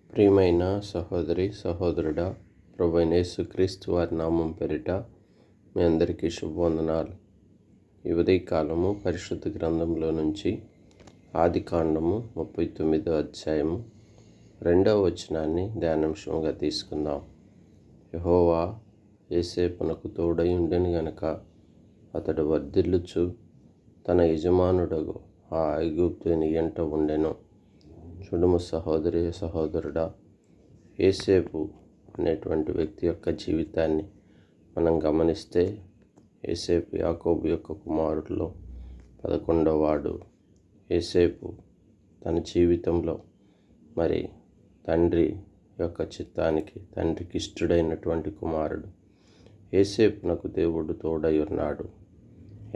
ప్రియమైన సహోదరి సహోదరుడా, ప్రభువైన యేసుక్రీస్తు వారి నామం పేరిట మీ అందరికీ శుభవందనాలు. ఈ ఉదయకాలము పరిశుద్ధ గ్రంథంలో నుంచి ఆదికాండము 39వ అధ్యాయము 2వ వచనాన్ని ధ్యానాంశంగా తీసుకుందాం. యెహోవా యోసేపునకు తోడై ఉండెను గనుక అతడు వర్ధిల్లుచు తన యజమానుడగు ఆ ఐగుప్తుని ఎంట ఉండెను. చూడుము సహోదరి సహోదరుడా, యోసేపు అనేటువంటి వ్యక్తి యొక్క జీవితాన్ని మనం గమనిస్తే, యోసేపు యాకోబు యొక్క కుమారుల్లో 11వ వాడు. యోసేపు తన జీవితంలో తండ్రి యొక్క చిత్తానికి, తండ్రికి ఇష్టడైనటువంటి కుమారుడు. యోసేపునకు దేవుడు తోడై ఉన్నాడు.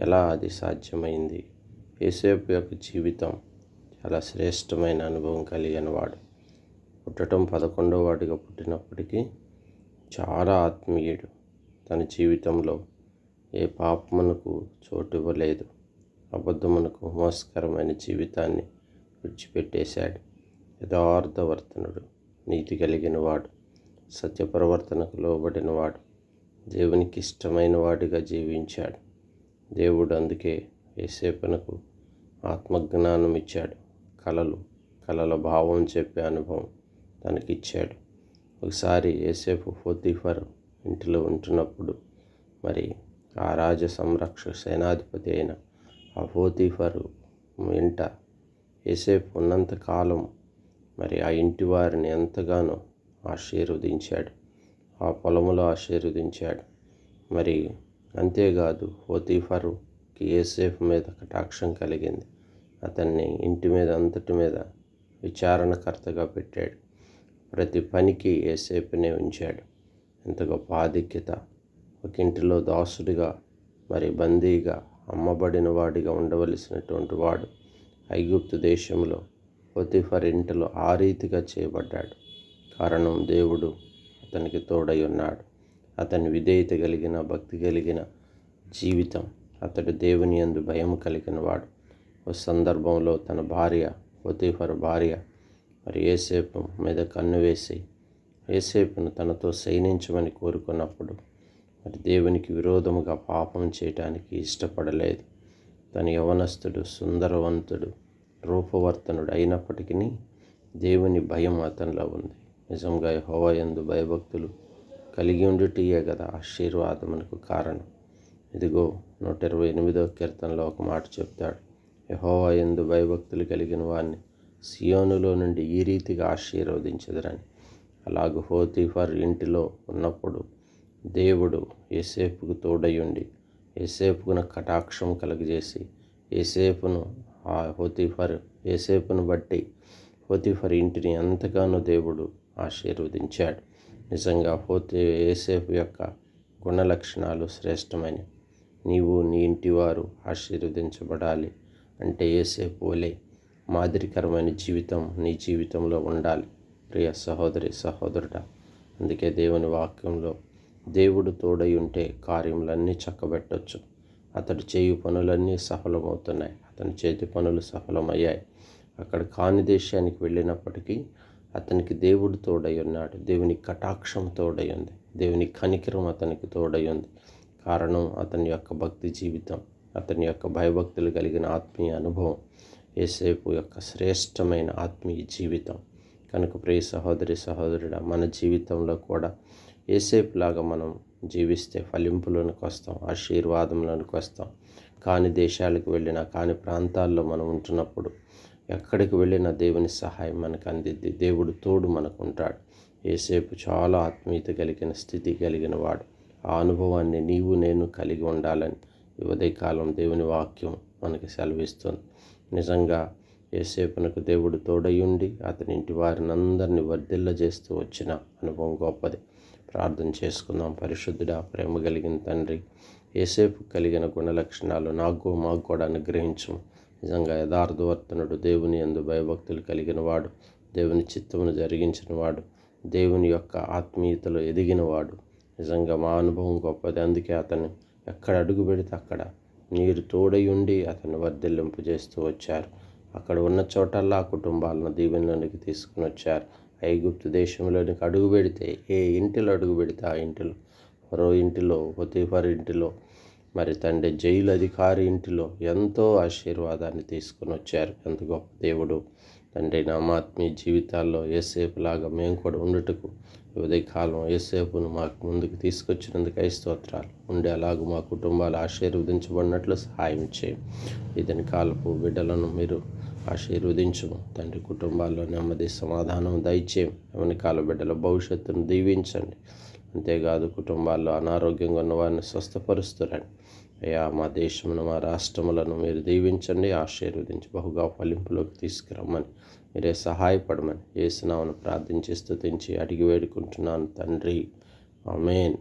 ఎలా అది సాధ్యమైంది? యోసేపు యొక్క జీవితం చాలా శ్రేష్టమైన అనుభవం కలిగిన వాడు. పుట్టడం 11వ వాడిగా పుట్టినప్పటికీ చాలా ఆత్మీయుడు. తన జీవితంలో ఏ పాపమునకు చోటు ఇవ్వలేదు. అబద్ధమునకు మోసకరమైన జీవితాన్ని విడిచిపెట్టేశాడు. యథార్థవర్తనుడు, నీతి కలిగిన వాడు, సత్యప్రవర్తనకు లోబడినవాడు, దేవునికి ఇష్టమైన వాడిగా జీవించాడు. దేవుడు అందుకే యోసేపునకు ఆత్మజ్ఞానం ఇచ్చాడు. కలల భావం చెప్పే అనుభవం తనకిచ్చాడు. ఒకసారి యోసేపు పోతీఫర్ ఇంటిలో ఉంటున్నప్పుడు ఆ రాజ సంరక్షక సేనాధిపతి అయిన ఆ పోతీఫరు ఇంట యోసేపు ఉన్నంతకాలం ఆ ఇంటి వారిని ఎంతగానో ఆశీర్వదించాడు. ఆ పొలములో ఆశీర్వదించాడు. అంతేకాదు, పోతీఫరుకి యోసేపు మీద కటాక్షం కలిగింది. అతన్ని ఇంటి మీద అంతటి మీద విచారణకర్తగా పెట్టాడు. ప్రతి పనికి యోసేపునే ఉంచాడు. ఎంత గొప్ప ఆధిక్యత! ఒక ఇంటిలో దాసుడిగా బందీగా అమ్మబడిన వాడిగా ఉండవలసినటువంటి వాడు ఐగుప్తు దేశంలో పోతీఫర్ ఇంటిలో ఆ రీతిగా చేయబడ్డాడు. కారణం, దేవుడు అతనికి తోడై ఉన్నాడు. అతని విధేయత కలిగిన, భక్తి కలిగిన జీవితం, అతడు దేవుని యందు భయం కలిగిన వాడు. ఒక సందర్భంలో తన భార్య, పోతీఫర్ భార్య యోసేపు మీద కన్ను వేసి యోసేపును తనతో శయనించమని కోరుకున్నప్పుడు దేవునికి విరోధముగా పాపం చేయటానికి ఇష్టపడలేదు. తన యవనస్తుడు, సుందరవంతుడు, రూపవర్తనుడు అయినప్పటికీ దేవుని భయం అతనిలో ఉంది. నిజంగా యెహోవా యందు భయభక్తులు కలిగి ఉండుటయే కదా ఆశీర్వాదమునకు కారణం. ఇదిగో 128వ కీర్తనలో ఒక మాట చెప్తాడు, యెహోవా యందు భయభక్తులు కలిగిన వారిని సియోనులో నుండి ఈ రీతిగా ఆశీర్వదించెదరని. అలాగూ పోతీఫర్ ఇంటిలో ఉన్నప్పుడు దేవుడు యోసేపుకు తోడయుండి యోసేపుకు కటాక్షం కలుగజేసి యోసేపును బట్టి పోతీఫర్ ఇంటిని ఎంతగానో దేవుడు ఆశీర్వదించాడు. నిజంగా యోసేపు యొక్క గుణలక్షణాలు శ్రేష్టమైనవి. నీవు, నీ ఇంటివారు ఆశీర్వదించబడాలి అంటే యోసేపు వలె మాదిరికరమైన జీవితం నీ జీవితంలో ఉండాలి. ప్రియ సహోదరి సహోదరుడా, అందుకే దేవుని వాక్యంలో దేవుడు తోడై ఉంటే కార్యములన్నీ చక్కబెట్టొచ్చు. అతడు చేయు పనులన్నీ సఫలమవుతున్నాయి. అతని చేతి పనులు సఫలమయ్యాయి. అక్కడ కాని దేశానికి వెళ్ళినప్పటికీ అతనికి దేవుడు తోడై ఉన్నాడు. దేవుని కటాక్షం తోడై ఉంది. దేవుని కనికరం అతనికి తోడై ఉంది. కారణం, అతని యొక్క భక్తి జీవితం, అతని యొక్క భయభక్తులు కలిగిన ఆత్మీయ అనుభవం, యోసేపు యొక్క శ్రేష్టమైన ఆత్మీయ జీవితం. కనుక ప్రియ సహోదరి సహోదరుడా, మన జీవితంలో కూడా యోసేపులాగా మనం జీవిస్తే ఫలింపులోనికి వస్తాం, ఆశీర్వాదంలోనికి వస్తాం. కాని దేశాలకు వెళ్ళినా, కాని ప్రాంతాల్లో మనం ఉంటున్నప్పుడు ఎక్కడికి వెళ్ళినా దేవుని సహాయం మనకు అందిద్ది. దేవుడు తోడు మనకు ఉంటాడు. యోసేపు చాలా ఆత్మీయత కలిగిన స్థితి కలిగిన వాడు. ఆ అనుభవాన్ని నీవు, నేను కలిగి ఉండాలని ఈ ఉదయకాలం దేవుని వాక్యం మనకి సెలవిస్తుంది. నిజంగా యోసేపునకు దేవుడు తోడయుండి అతని ఇంటి వారిని అందరినీ వర్ధిల్లజేస్తూ వచ్చిన అనుభవం గొప్పది. ప్రార్థన చేసుకుందాం. పరిశుద్ధుడా, ప్రేమ కలిగిన తండ్రి, యోసేపు కలిగిన గుణలక్షణాలు మాకు కూడా అనుగ్రహించు. నిజంగా యథార్థవర్తనుడు, దేవుని యందు భయభక్తులు కలిగిన వాడు, దేవుని చిత్తమును జరిగించిన వాడు, దేవుని యొక్క ఆత్మీయతలో ఎదిగినవాడు. నిజంగా మా అనుభవం గొప్పది. అందుకే అతను ఎక్కడ అడుగు పెడితే అక్కడ నీరు తోడై ఉండి అతను వర్ధిల్లింపు చేస్తూ వచ్చారు. అక్కడ ఉన్న చోటల్లా కుటుంబాలను దీవెనలోనికి తీసుకుని వచ్చారు. ఐగుప్తు దేశంలోనికి అడుగు పెడితే, ఏ ఇంటిలో అడుగు పెడితే ఆ ఇంటిలో, ఫరో ఇంటిలో, పొతీఫర్ ఇంటిలో, మరి తండ్రి జైలు అధికారి ఇంటిలో ఎంతో ఆశీర్వాదాన్ని తీసుకొని వచ్చారు. ఎంత గొప్ప దేవుడు తండ్రి. నా జీవితాల్లో యోసేపులాగా మేము కూడా ఉండుటకు ఉదయకాలం యోసేపును మాకు ముందుకు తీసుకొచ్చినందుకు స్తోత్రాలు. ఉండే అలాగూ మా కుటుంబాలు ఆశీర్వదించబడినట్లు సహాయం చేయం. ఇదని కాలపు బిడ్డలను మీరు ఆశీర్వదించుము తండ్రి. కుటుంబాల్లో నెమ్మది సమాధానం దయచేయం. ఎవరి కాల బిడ్డల భవిష్యత్తును దీవించండి. అంతేకాదు కుటుంబాల్లో అనారోగ్యంగా ఉన్న వారిని స్వస్థపరుస్తురండి అయ్యా. మా దేశమును, మా రాష్ట్రములను మీరు దీవించండి, ఆశీర్వదించి బహుగా ఫలింపులోకి తీసుకురమ్మని మీరే సహాయపడమని యేసు నామమున ప్రార్థించి స్తుతించి అడిగి వేడుకుంటున్నాను తండ్రి. ఆమేన్.